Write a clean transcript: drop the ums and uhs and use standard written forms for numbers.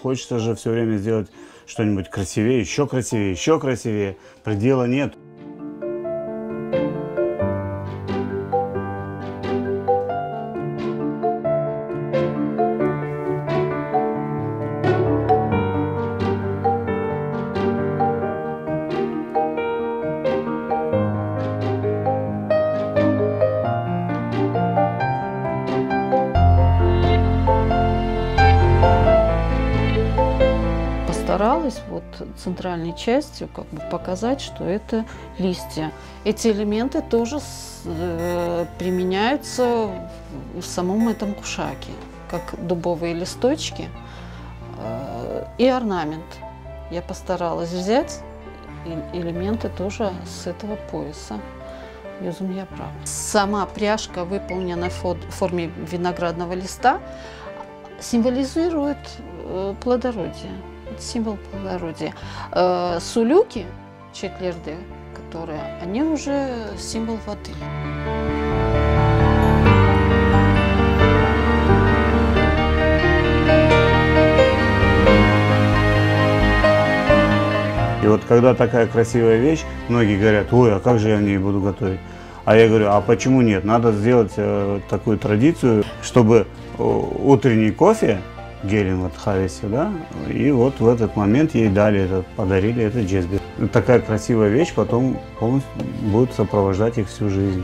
хочется же все время сделать что-нибудь красивее, еще красивее, еще красивее. Предела нет. Старалась вот центральной частью как бы показать, что это листья. Эти элементы тоже применяются в самом этом кушаке, как дубовые листочки и орнамент. Я постаралась взять элементы тоже с этого пояса. Юзум Япрак. Сама пряжка, выполнена в форме виноградного листа, символизирует плодородие. Символ плодородия. Сулюки, четлерды, которые, они уже символ воды. И вот когда такая красивая вещь, многие говорят: ой, а как же я в ней буду готовить? А я говорю: а почему нет? Надо сделать такую традицию, чтобы утренний кофе Гелен вот Хависе, да, и вот в этот момент ей подарили этот джезбе. Такая красивая вещь потом полностью будет сопровождать их всю жизнь.